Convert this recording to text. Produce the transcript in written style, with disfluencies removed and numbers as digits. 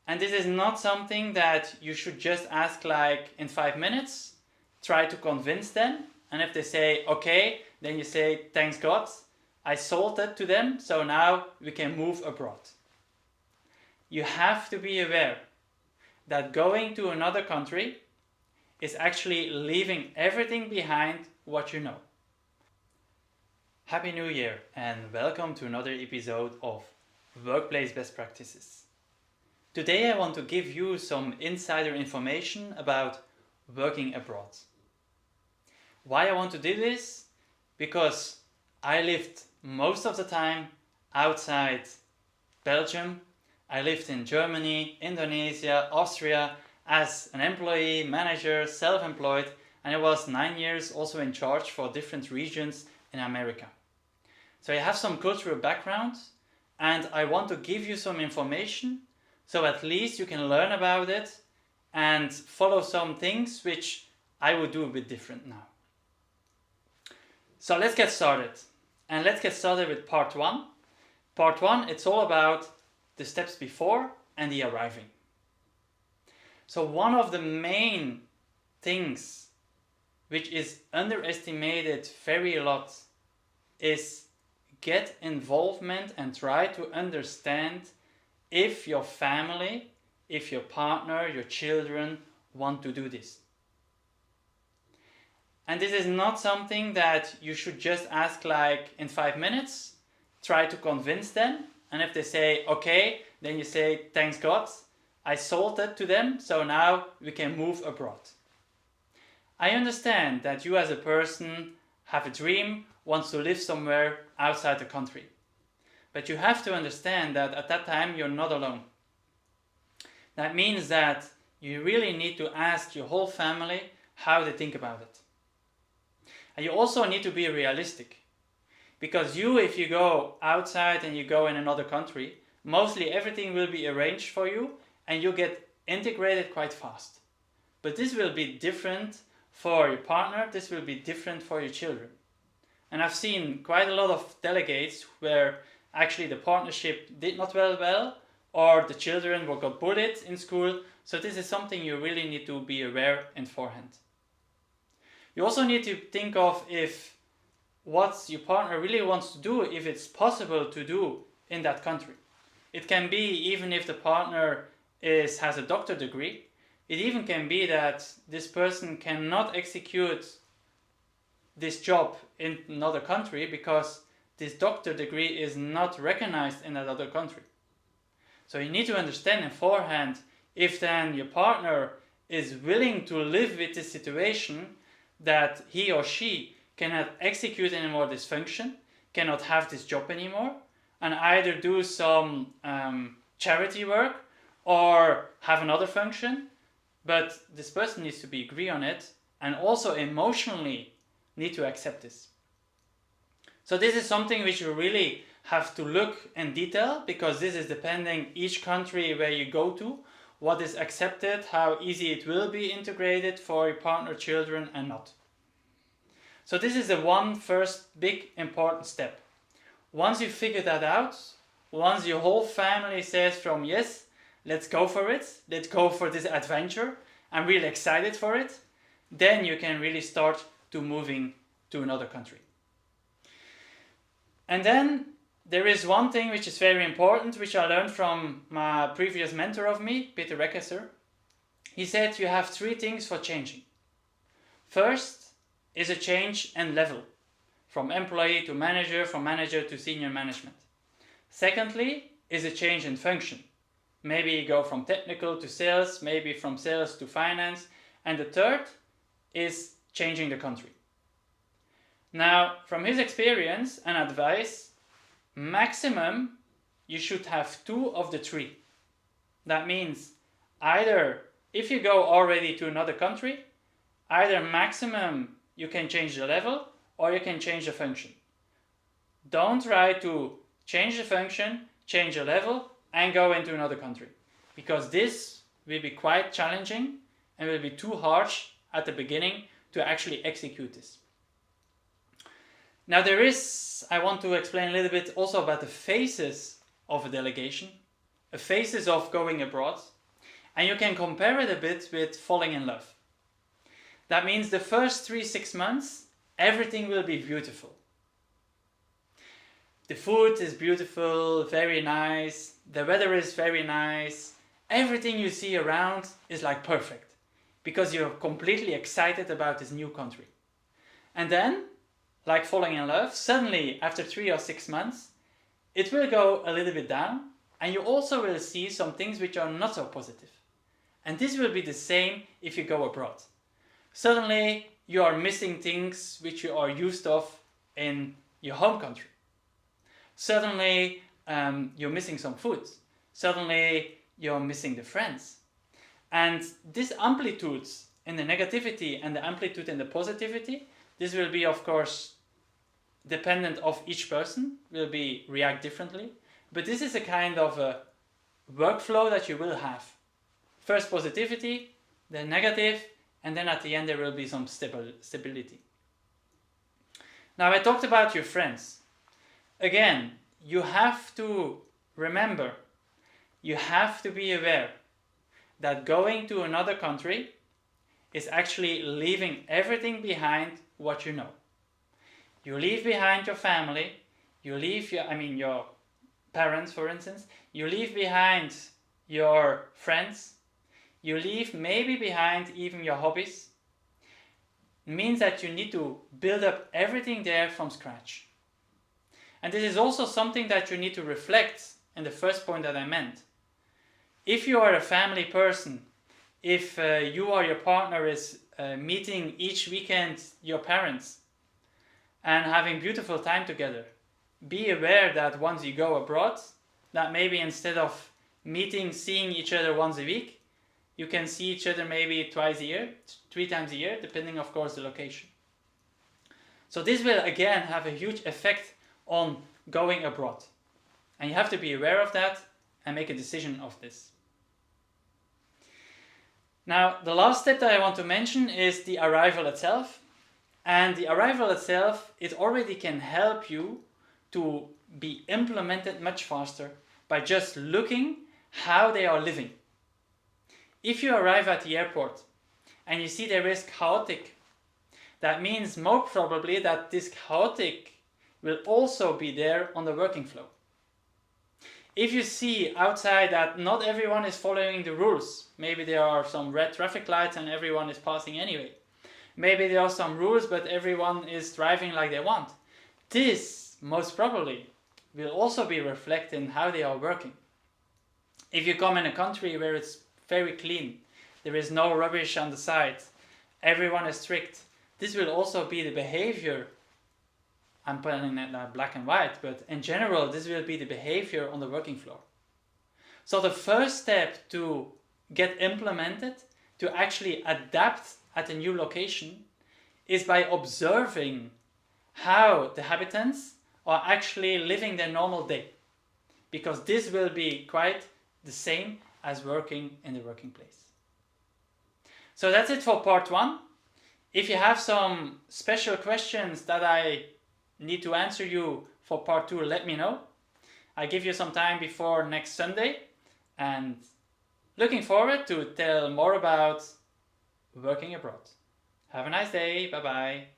And this is not something that you should just ask like in 5 minutes, try to convince them. And if they say, okay, then you say, thanks God, I sold that to them, so now we can move abroad. You have to be aware that going to another country is actually leaving everything behind what you know. Happy New Year and welcome to another episode of Workplace Best Practices. Today I want to give you some insider information about working abroad. Why I want to do this? Because I lived most of the time outside Belgium. I lived in Germany, Indonesia, Austria as an employee, manager, self-employed, and I was 9 years also in charge for different regions in America. So I have some cultural background and I want to give you some information so at least you can learn about it and follow some things which I would do a bit different now. So let's get started. And let's get started with part 1. Part 1, it's all about the steps before and the arriving. So one of the main things which is underestimated very a lot is get involvement and try to understand if your family, if your partner, your children want to do this. And this is not something that you should just ask like in 5 minutes, try to convince them. And if they say, okay, then you say, thanks God, I sold that to them, so now we can move abroad. I understand that you as a person have a dream, wants to live somewhere outside the country. But you have to understand that at that time you're not alone. That means that you really need to ask your whole family how they think about it. And you also need to be realistic. Because if you go outside and you go in another country, mostly everything will be arranged for you and you get integrated quite fast. But this will be different for your partner, this will be different for your children. And I've seen quite a lot of delegates where actually the partnership did not well, or the children got bullied in school. So this is something you really need to be aware in forehand. You also need to think of if what your partner really wants to do, if it's possible to do in that country. It can be even if the partner has a doctor degree, it even can be that this person cannot execute this job in another country because this doctor degree is not recognized in that other country. So you need to understand in forehand if then your partner is willing to live with this situation that he or she cannot execute anymore this function, cannot have this job anymore, and either do some charity work or have another function, but this person needs to agree on it and also emotionally need to accept this. So this is something which you really have to look in detail because this is depending each country where you go to, what is accepted, how easy it will be integrated for your partner, children and not. So this is the one first big important step. Once you figure that out, once your whole family says from yes, let's go for it, let's go for this adventure, I'm really excited for it, then you can really start to moving to another country. And then there is one thing which is very important, which I learned from my previous mentor of me, Peter Rekesser. He said you have 3 things for changing. First is a change in level, from employee to manager, from manager to senior management. Secondly is a change in function. Maybe you go from technical to sales, maybe from sales to finance. And the third is changing the country. Now, from his experience and advice, maximum you should have 2 of the 3. That means either if you go already to another country, either maximum you can change the level or you can change the function. Don't try to change the function, change the level and go into another country because this will be quite challenging and will be too harsh at the beginning to actually execute this. Now I want to explain a little bit also about the phases of a delegation, the phases of going abroad. And you can compare it a bit with falling in love. That means the first 3-6 months, everything will be beautiful. The food is beautiful, very nice. The weather is very nice. Everything you see around is like perfect because you're completely excited about this new country. And then, like falling in love, suddenly after 3 or 6 months, it will go a little bit down, and you also will see some things which are not so positive. And this will be the same if you go abroad. Suddenly you are missing things which you are used of in your home country. Suddenly you're missing some food. Suddenly you're missing the friends. And these amplitudes in the negativity and the amplitude in the positivity, this will be, of course, dependent of each person, will be react differently. But this is a kind of a workflow that you will have. First positivity, then negative, and then at the end there will be some stability. Now I talked about your friends. Again, you have to remember, you have to be aware that going to another country is actually leaving everything behind what you know. You leave behind your family, you leave your parents, for instance, you leave behind your friends, you leave maybe behind even your hobbies. It means that you need to build up everything there from scratch. And this is also something that you need to reflect in the first point that I meant. If you are a family person, if you or your partner is meeting each weekend your parents and having beautiful time together, be aware that once you go abroad, that maybe instead of seeing each other once a week, you can see each other maybe twice a year, 3 times a year, depending of course the location. So this will again have a huge effect on going abroad. And you have to be aware of that and make a decision of this. Now, the last step that I want to mention is the arrival itself. And the arrival itself, it already can help you to be implemented much faster by just looking how they are living. If you arrive at the airport and you see there is chaotic, that means more probably that this chaotic will also be there on the working flow. If you see outside that not everyone is following the rules, maybe there are some red traffic lights and everyone is passing anyway. Maybe there are some rules but everyone is driving like they want. This most probably will also be reflected in how they are working. If you come in a country where it's very clean, there is no rubbish on the side, everyone is strict, this will also be the behavior. I'm putting it like black and white, but in general this will be the behavior on the working floor. So the first step to get implemented, to actually adapt at a new location, is by observing how the habitants are actually living their normal day. Because this will be quite the same as working in the working place. So that's it for part 1. If you have some special questions that I need to answer you for part 2, let me know. I give you some time before next Sunday, and looking forward to tell more about working abroad. Have a nice day. Bye bye.